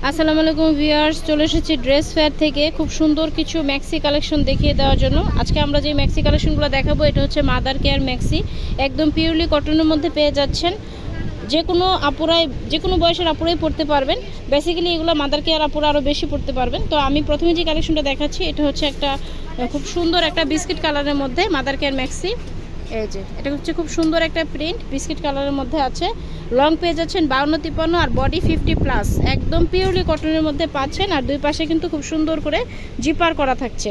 আসসালামু আলাইকুম ভিউয়ার্স, চলে এসেছি ড্রেস ফেয়ার থেকে খুব সুন্দর কিছু ম্যাক্সি কালেকশন দেখিয়ে দেওয়ার জন্য। আজকে আমরা যে ম্যাক্সি কালেকশনগুলো দেখাবো এটা হচ্ছে মাদার কেয়ার ম্যাক্সি, একদম পিওরলি কটনের মধ্যে পেয়ে যাচ্ছেন। যে কোনো আপুরাই, যে কোনো বয়সের আপুরাই পড়তে পারবেন। বেসিক্যালি এগুলো মাদার কেয়ার আপুরা আরও বেশি পড়তে পারবেন। তো আমি প্রথমে যে কালেকশনটা দেখাচ্ছি এটা হচ্ছে একটা খুব সুন্দর একটা বিস্কিট কালারের মধ্যে মাদার কেয়ার ম্যাক্সি। এই যে এটা হচ্ছে খুব সুন্দর একটা প্রিন্ট, বিস্কিট কালারের মধ্যে আছে। লং পেয়ে যাচ্ছেন 52-53 আর বডি 50+, একদম পিওরলি কটনের মধ্যে পাচ্ছেন। আর দুই পাশে কিন্তু খুব সুন্দর করে জিপার করা থাকছে।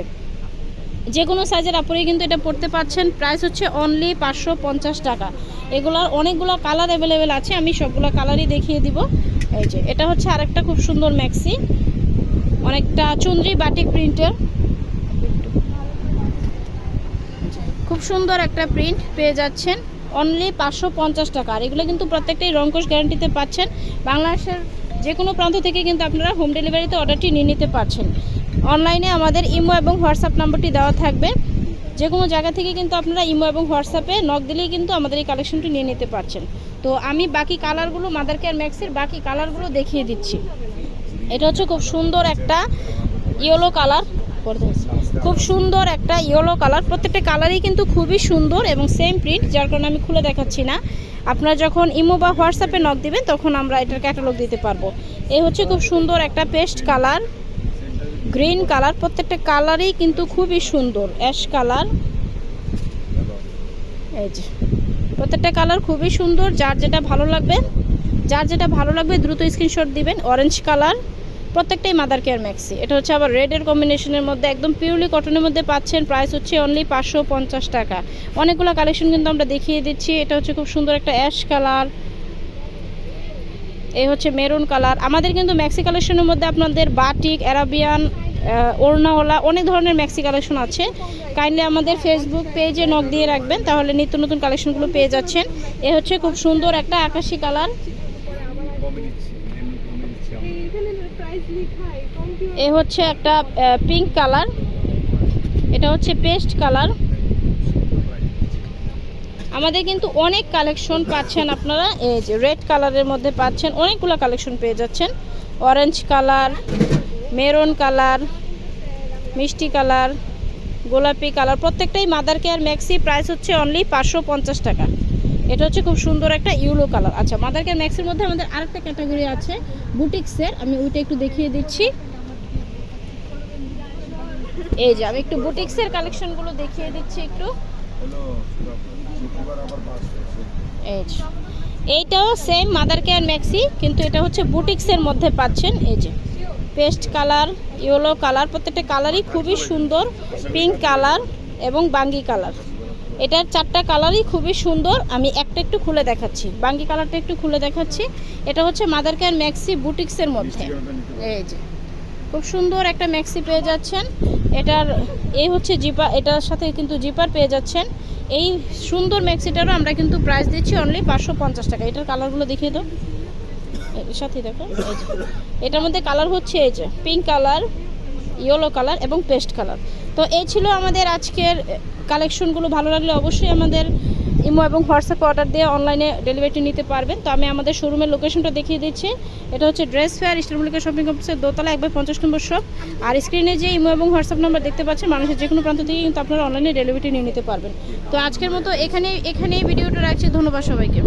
যে কোনো সাইজের আপুরেই কিন্তু এটা পড়তে পাচ্ছেন। প্রাইস হচ্ছে অনলি 550 টাকা। এগুলার অনেকগুলো কালার অ্যাভেলেবেল আছে, আমি সবগুলো কালারই দেখিয়ে দিব। এই যে এটা হচ্ছে আরেকটা খুব সুন্দর ম্যাক্সি, অনেকটা চুনরি বাটিক প্রিন্টের, খুব সুন্দর একটা প্রিন্ট পেয়ে যাচ্ছেন অনলি 550 টাকা। আর এগুলো কিন্তু প্রত্যেকটাই রংকশ গ্যারান্টিতে পাচ্ছেন। বাংলাদেশের যে কোনো প্রান্ত থেকে কিন্তু আপনারা হোম ডেলিভারিতে অর্ডারটি নিয়ে নিতে পারছেন। অনলাইনে আমাদের ইমো এবং হোয়াটসঅ্যাপ নাম্বারটি দেওয়া থাকবে। যে কোনো জায়গা থেকে কিন্তু আপনারা ইমো এবং হোয়াটসঅ্যাপে নক দিলেই কিন্তু আমাদের এই কালেকশনটি নিয়ে নিতে পারছেন। তো আমি বাকি কালারগুলো, মাদার কেয়ার ম্যাক্সের বাকি কালারগুলো দেখিয়ে দিচ্ছি। এটা হচ্ছে খুব সুন্দর একটা ইয়েলো কালার, খুব সুন্দর একটা ইয়েলো কালার। প্রত্যেকটা কালারই কিন্তু খুবই সুন্দর এবং সেম প্রিন্ট, যার কারণে আমি খুলে দেখাচ্ছি না। আপনারা যখন ইমো বা হোয়াটসঅ্যাপে নক দিবেন তখন আমরা এটার ক্যাটালগ দিতে পারবো। এই হচ্ছে খুব সুন্দর একটা পেস্ট কালার, গ্রিন কালার, প্রত্যেকটা কালারই কিন্তু খুবই সুন্দর। অ্যাশ কালার, এই যে প্রত্যেকটা কালার খুবই সুন্দর। যার যেটা ভালো লাগবে দ্রুত স্ক্রিনশট দিবেন। অরেঞ্জ কালার, প্রত্যেকটাই মাদার কেয়ার ম্যাক্সি। এটা হচ্ছে আবার রেডের কম্বিনেশনের মধ্যে, একদম পিওরলি কটনের মধ্যে পাচ্ছেন। প্রাইস হচ্ছে অনলি 550 টাকা। অনেকগুলো কালেকশন কিন্তু আমরা দেখিয়ে দিচ্ছি। এটা হচ্ছে খুব সুন্দর একটা অ্যাশ কালার, এই হচ্ছে মেরুন কালার। আমাদের কিন্তু ম্যাক্সি কালেকশনের মধ্যে আপনাদের বাটিক, অ্যারাবিয়ান, ওড়নাওয়ালা অনেক ধরনের ম্যাক্সি কালেকশন আছে। কাইন্ডলি আমাদের ফেসবুক পেজে নক দিয়ে রাখবেন, তাহলে নিত্য নতুন কালেকশনগুলো পেয়ে যাচ্ছেন। এ হচ্ছে খুব সুন্দর একটা আকাশি কালার, এ হচ্ছে একটা পিঙ্ক কালার, এটা হচ্ছে পেস্ট কালার। আমাদের কিন্তু অনেক কালেকশন পাচ্ছেন আপনারা। এই যে রেড কালারের মধ্যে পাচ্ছেন, অনেকগুলো কালেকশন পেয়ে যাচ্ছেন। অরেঞ্জ কালার, মেরুন কালার, মিষ্টি কালার, গোলাপি কালার, প্রত্যেকটাই মাদার কেয়ার ম্যাক্সি। প্রাইস হচ্ছে অনলি 550 টাকা। এটা হচ্ছে খুব সুন্দর একটা ইয়েলো কালার। আচ্ছা, মাদার কেয়ার ম্যাক্সির মধ্যে আমাদের আরেকটা ক্যাটাগরি আছে বুটিক্সের, আমি ওইটা একটু দেখিয়ে দিচ্ছি। এই যে আমি একটু বুটিক্সের কালেকশনগুলো দেখিয়ে দিচ্ছি একটু। এইটাও সেম মাদার কেয়ার ম্যাক্সি, কিন্তু এটা হচ্ছে বুটিক্সের মধ্যে পাচ্ছেন। এই যে পেস্ট কালার, ইয়েলো কালার, প্রত্যেকটা কালারই খুবই সুন্দর। পিঙ্ক কালার এবং বাঙ্গি কালার, এটার চারটা কালারই খুবই সুন্দর। আমি একটা একটু খুলে দেখাচ্ছি, বাঙ্গি কালারটা একটু খুলে দেখাচ্ছি। এটা হচ্ছে মাদার কেয়ার ম্যাক্সি বুটিক্সের মধ্যে। এই যে খুব সুন্দর একটা ম্যাক্সি পেয়ে যাচ্ছেন। এটার এই হচ্ছে জিপার, এটার সাথে কিন্তু জিপার পেয়ে যাচ্ছেন। এই সুন্দর ম্যাক্সিটারও আমরা কিন্তু প্রাইস দিচ্ছি অনলি 550 টাকা। এটার কালারগুলো দেখিয়ে দাও, এর সাথেই দেখো। এই যে এটার মধ্যে কালার হচ্ছে এই যে পিঙ্ক কালার, ইয়েলো কালার এবং পেস্ট কালার। তো এই ছিল আমাদের আজকের কালেকশনগুলো। ভালো লাগলে অবশ্যই আমাদের ইমো এবং হোয়াটসঅ্যাপে অর্ডার দিয়ে অনলাইনে ডেলিভারি নিতে পারবেন। তো আমি আমাদের শোরুমের লোকেশনটা দেখিয়ে দিচ্ছি। এটা হচ্ছে dress fair, eastern Mallika shopping কমপ্লেক্সের দোতলা 1/50 নম্বর শপ। আর স্ক্রিনে যে ইমো এবং হোয়াটসঅ্যাপ নাম্বার দেখতে পাচ্ছেন, মানুষের যে কোনো প্রান্ত থেকে কিন্তু আপনারা অনলাইনে ডেলিভারি নিয়ে নিতে পারবেন। তো আজকের মতো এখানেই ভিডিওটা রাখছি। ধন্যবাদ সবাইকে।